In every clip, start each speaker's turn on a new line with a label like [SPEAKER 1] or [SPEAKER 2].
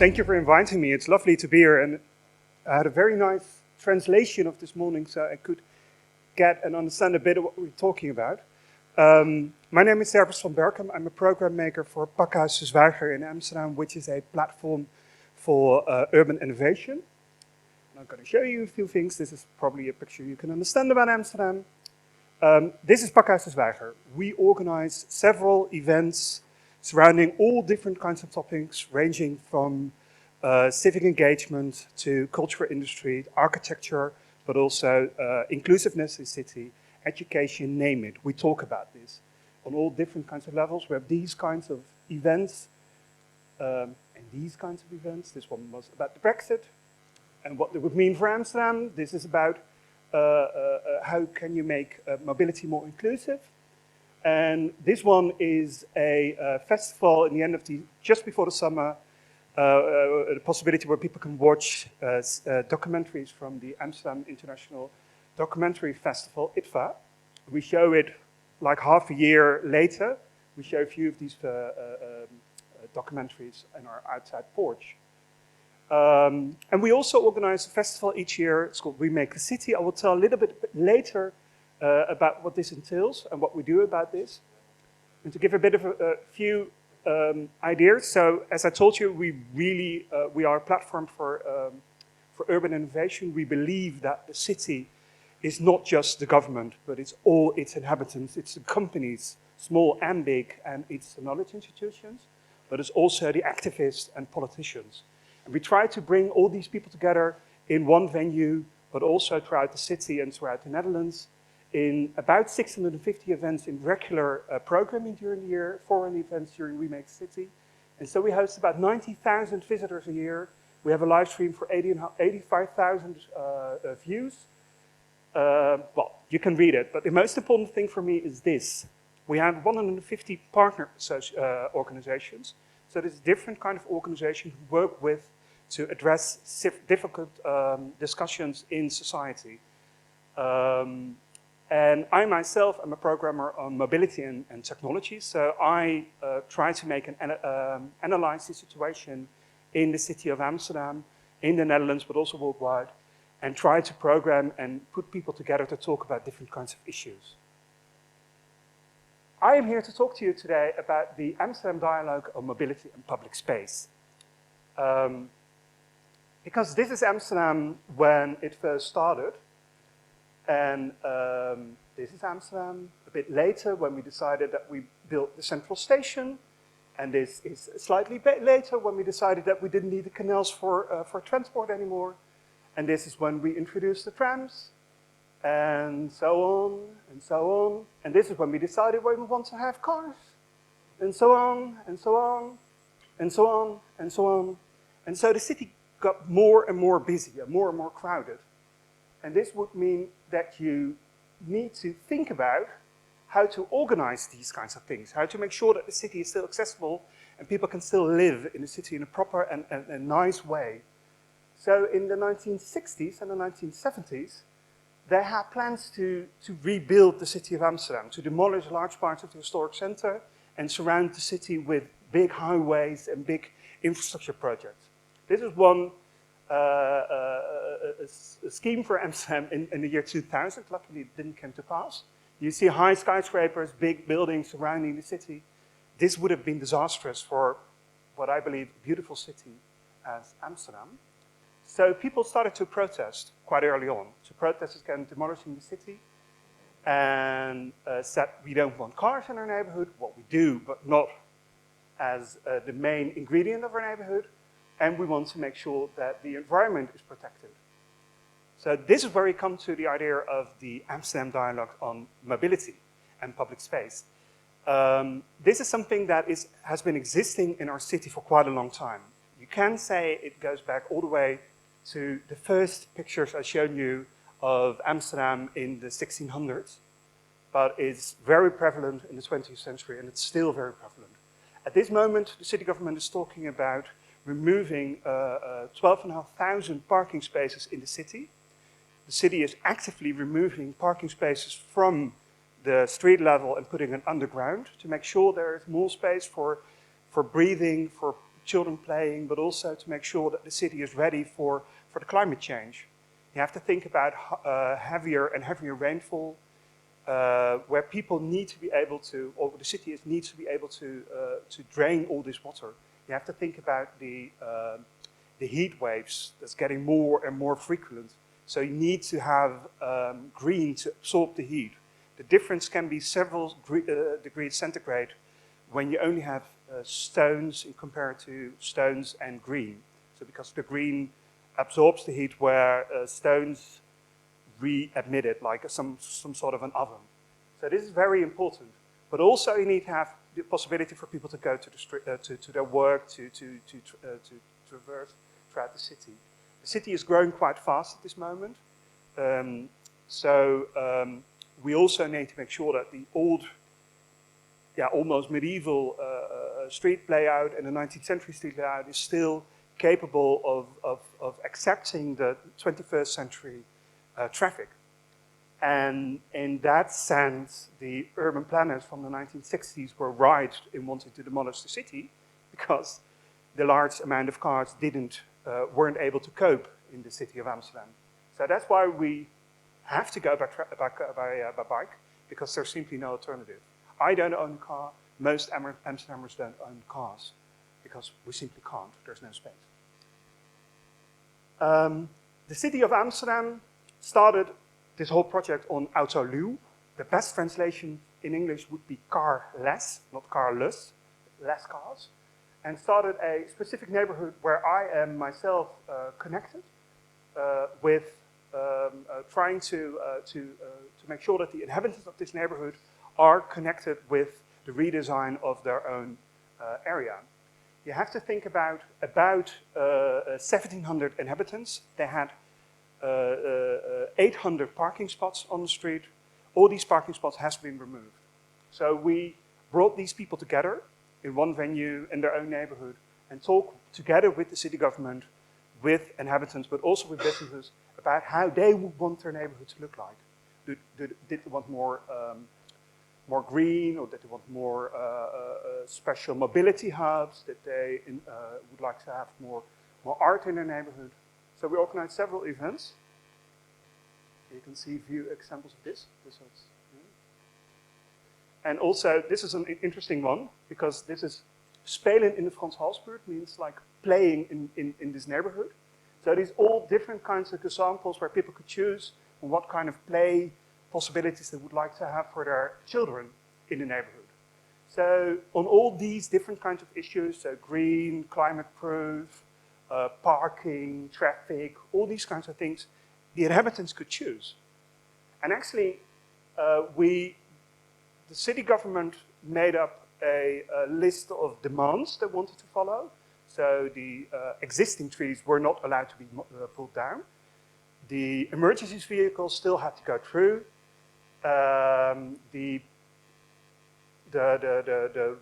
[SPEAKER 1] Thank you for inviting me. It's lovely to be here, and I had a very nice translation of this morning, so I could get and understand a bit of what we're talking about. My name is Servaz van Berkum. I'm a program maker for Pakhuis de Zvijger in Amsterdam, which is a platform for urban innovation. I'm going to show you a few things. This is probably a picture you can understand about Amsterdam. This is Pakhuis de Zvijger. We organize several events surrounding all different kinds of topics, ranging from civic engagement to cultural industry, architecture, but also inclusiveness in city, education, name it. We talk about this on all different kinds of levels. We have these kinds of events and these kinds of events. This one was about the Brexit and what it would mean for Amsterdam. This is about how can you make mobility more inclusive. And this one is a festival in the end of just before the summer, the possibility where people can watch documentaries from the Amsterdam International Documentary Festival, ITFA. We show it like half a year later. We show a few of these documentaries in our outside porch. And we also organize a festival each year. It's called Remake the City. I will tell a little bit later about what this entails and what we do about this. And to give a bit of a few ideas. So as I told you, we are a platform for urban innovation. We believe that the city is not just the government, but it's all its inhabitants. It's the companies, small and big, and it's the knowledge institutions, but it's also the activists and politicians. And we try to bring all these people together in one venue, but also throughout the city and throughout the Netherlands, in about 650 events in regular programming during the year, foreign events during Remake City. And so we host about 90,000 visitors a year. We have a live stream for 85,000 views. Well, you can read it, but the most important thing for me is this. We have 150 partner organizations. So there's different kind of organizations who work with to address difficult discussions in society. And I myself am a programmer on mobility and technology, so I try to analyze the situation in the city of Amsterdam, in the Netherlands, but also worldwide, and try to program and put people together to talk about different kinds of issues. I am here to talk to you today about the Amsterdam Dialogue on Mobility and Public Space. Because this is Amsterdam when it first started. And this is Amsterdam a bit later when we decided that we built the central station. And this is slightly later when we decided that we didn't need the canals for transport anymore. And this is when we introduced the trams, and so on, and so on. And this is when we decided when we want to have cars, and so on, and so on, and so on, and so on. And so the city got more and more busy, and more crowded. And this would mean that you need to think about how to organize these kinds of things, how to make sure that the city is still accessible and people can still live in the city in a proper and nice way. So in the 1960s and the 1970s, they had plans to rebuild the city of Amsterdam, to demolish large parts of the historic center and surround the city with big highways and big infrastructure projects. This is one a scheme for Amsterdam in the year 2000. Luckily, it didn't come to pass. You see high skyscrapers, big buildings surrounding the city. This would have been disastrous for what I believe a beautiful city as Amsterdam. So people started to protest quite early on, to protest against demolishing the city, and said we don't want cars in our neighborhood. Well, we do, but not as the main ingredient of our neighborhood. And we want to make sure that the environment is protected. So this is where we come to the idea of the Amsterdam Dialogue on Mobility and Public Space. This is something that has been existing in our city for quite a long time. You can say it goes back all the way to the first pictures I showed you of Amsterdam in the 1600s, but it's very prevalent in the 20th century, and it's still very prevalent. At this moment, the city government is talking about removing 12,500 parking spaces in the city. The city is actively removing parking spaces from the street level and putting it underground to make sure there is more space for breathing, for children playing, but also to make sure that the city is ready for the climate change. You have to think about heavier and heavier rainfall, where people need to be able to, or the city needs to be able to drain all this water. You have to think about the heat waves that's getting more and more frequent. So you need to have green to absorb the heat. The difference can be several degrees centigrade when you only have stones compared to stones and green. So because the green absorbs the heat where stones re-emit it, like some sort of an oven. So this is very important. But also you need to have the possibility for people to go to the street, to their work, to traverse throughout the city. The city is growing quite fast at this moment. We also need to make sure that the old, almost medieval street layout and the 19th century street layout is still capable of accepting the 21st century traffic. And in that sense, the urban planners from the 1960s were right in wanting to demolish the city because the large amount of cars weren't able to cope in the city of Amsterdam. So that's why we have to go by bike, because there's simply no alternative. I don't own a car, most Amsterdammers don't own cars, because we simply can't, there's no space. The city of Amsterdam started this whole project on autoluw. The best translation in English would be car-less, not car-less, less cars. And started a specific neighborhood where I am myself connected with trying to make sure that the inhabitants of this neighborhood are connected with the redesign of their own area. You have to think about 1,700 inhabitants. They had 800 parking spots on the street. All these parking spots has been removed. So we brought these people together in one venue in their own neighborhood and talk together with the city government, with inhabitants, but also with businesses about how they would want their neighborhood to look like. Did they want more green, or did they want more special mobility hubs? Did they would like to have more art in their neighborhood? So we organized several events. You can see a few examples of this. And also, this is an interesting one, because this is spelen in de Frans Halsbuurt, means like playing in this neighborhood. So these all different kinds of examples where people could choose what kind of play possibilities they would like to have for their children in the neighborhood. So on all these different kinds of issues, so green, climate-proof, parking, traffic, all these kinds of things, the inhabitants could choose. And actually, the city government made up a list of demands they wanted to follow. So the existing trees were not allowed to be pulled down. The emergency vehicles still had to go through. The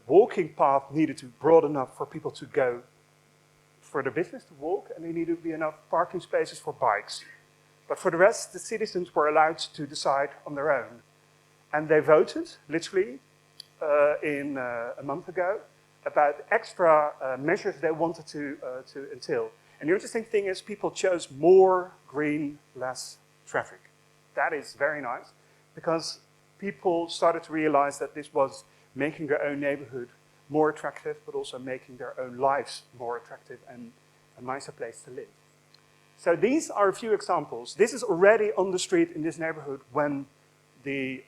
[SPEAKER 1] walking path needed to be broad enough for people to go for the business to walk, and there needed to be enough parking spaces for bikes. But for the rest, the citizens were allowed to decide on their own. And they voted, literally, a month ago, about extra measures they wanted to entail. And the interesting thing is people chose more green, less traffic. That is very nice, because people started to realize that this was making their own neighborhood more attractive, but also making their own lives more attractive and a nicer place to live. So these are a few examples. This is already on the street in this neighborhood when the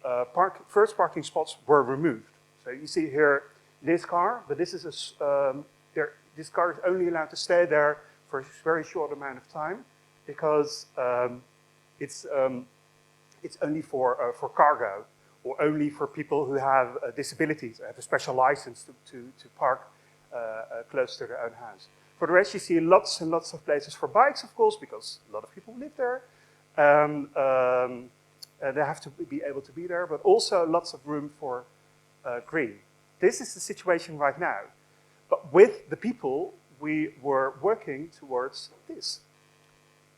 [SPEAKER 1] first parking spots were removed. So you see here this car, but this is this car is only allowed to stay there for a very short amount of time, because it's only for cargo, or only for people who have disabilities, have a special license to park close to their own house. For the rest, you see lots and lots of places for bikes, of course, because a lot of people live there. They have to be able to be there, but also lots of room for green. This is the situation right now. But with the people, we were working towards this,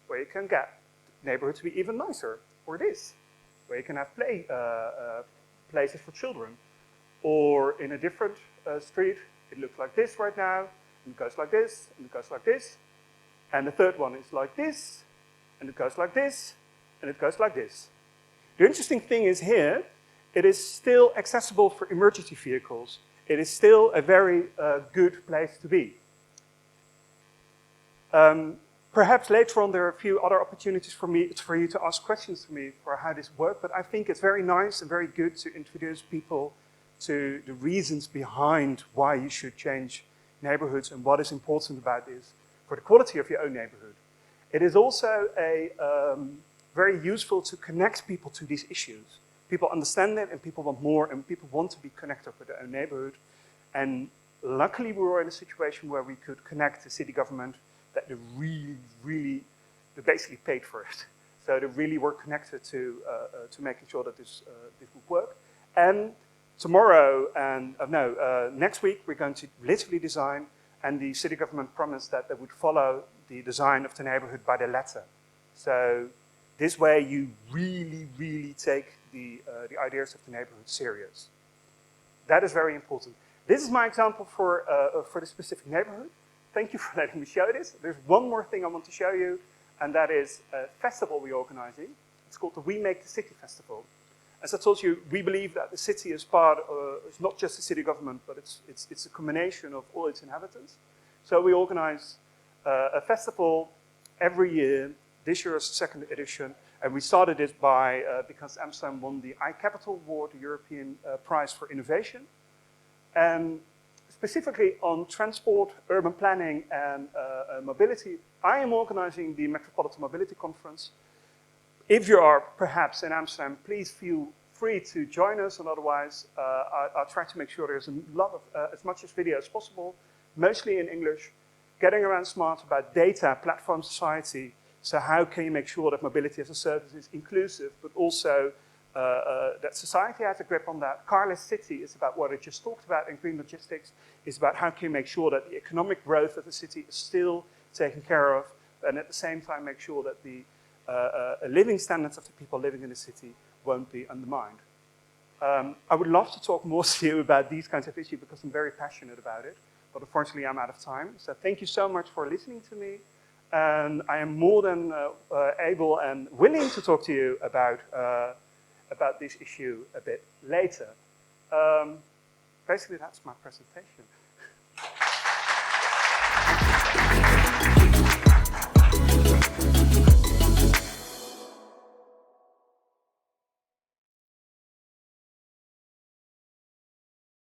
[SPEAKER 1] where you can get the neighborhood to be even nicer, or this, where you can have places for children. Or in a different street, it looks like this right now, and it goes like this, and it goes like this. And the third one is like this, and it goes like this, and it goes like this. The interesting thing is here, it is still accessible for emergency vehicles. It is still a very good place to be. Perhaps later on there are a few other opportunities for you to ask questions to me for how this works, but I think it's very nice and very good to introduce people to the reasons behind why you should change neighborhoods and what is important about this for the quality of your own neighborhood. It is also very useful to connect people to these issues. People understand it and people want more and people want to be connected with their own neighborhood. And luckily we were in a situation where we could connect the city government that they really basically paid for it. So they really were connected to making sure that this would work. And tomorrow, next week, we're going to literally design, and the city government promised that they would follow the design of the neighborhood by the letter. So this way you really take the ideas of the neighborhood serious. That is very important. This is my example for the specific neighborhood. Thank you for letting me show this. There's one more thing I want to show you, and that is a festival we're organizing. It's called the We Make the City Festival. As I told you, we believe that the city is it's not just the city government, but it's a combination of all its inhabitants. So we organize a festival every year. This year is the second edition, and we started it because Amsterdam won the iCapital Award, the European Prize for Innovation. And specifically on transport, urban planning, and mobility, I am organizing the Metropolitan Mobility Conference. If you are perhaps in Amsterdam, please feel free to join us, and otherwise I'll try to make sure there's a lot of, as much video as possible, mostly in English, getting around smart about data, platform society. So how can you make sure that mobility as a service is inclusive, but also that society has a grip on that. Carless City is about what I just talked about, and green logistics is about how can you make sure that the economic growth of the city is still taken care of, and at the same time make sure that the living standards of the people living in the city won't be undermined. I would love to talk more to you about these kinds of issues because I'm very passionate about it, but unfortunately I'm out of time. So thank you so much for listening to me, and I am more than able and willing to talk to you about this issue a bit later. Basically, that's my presentation.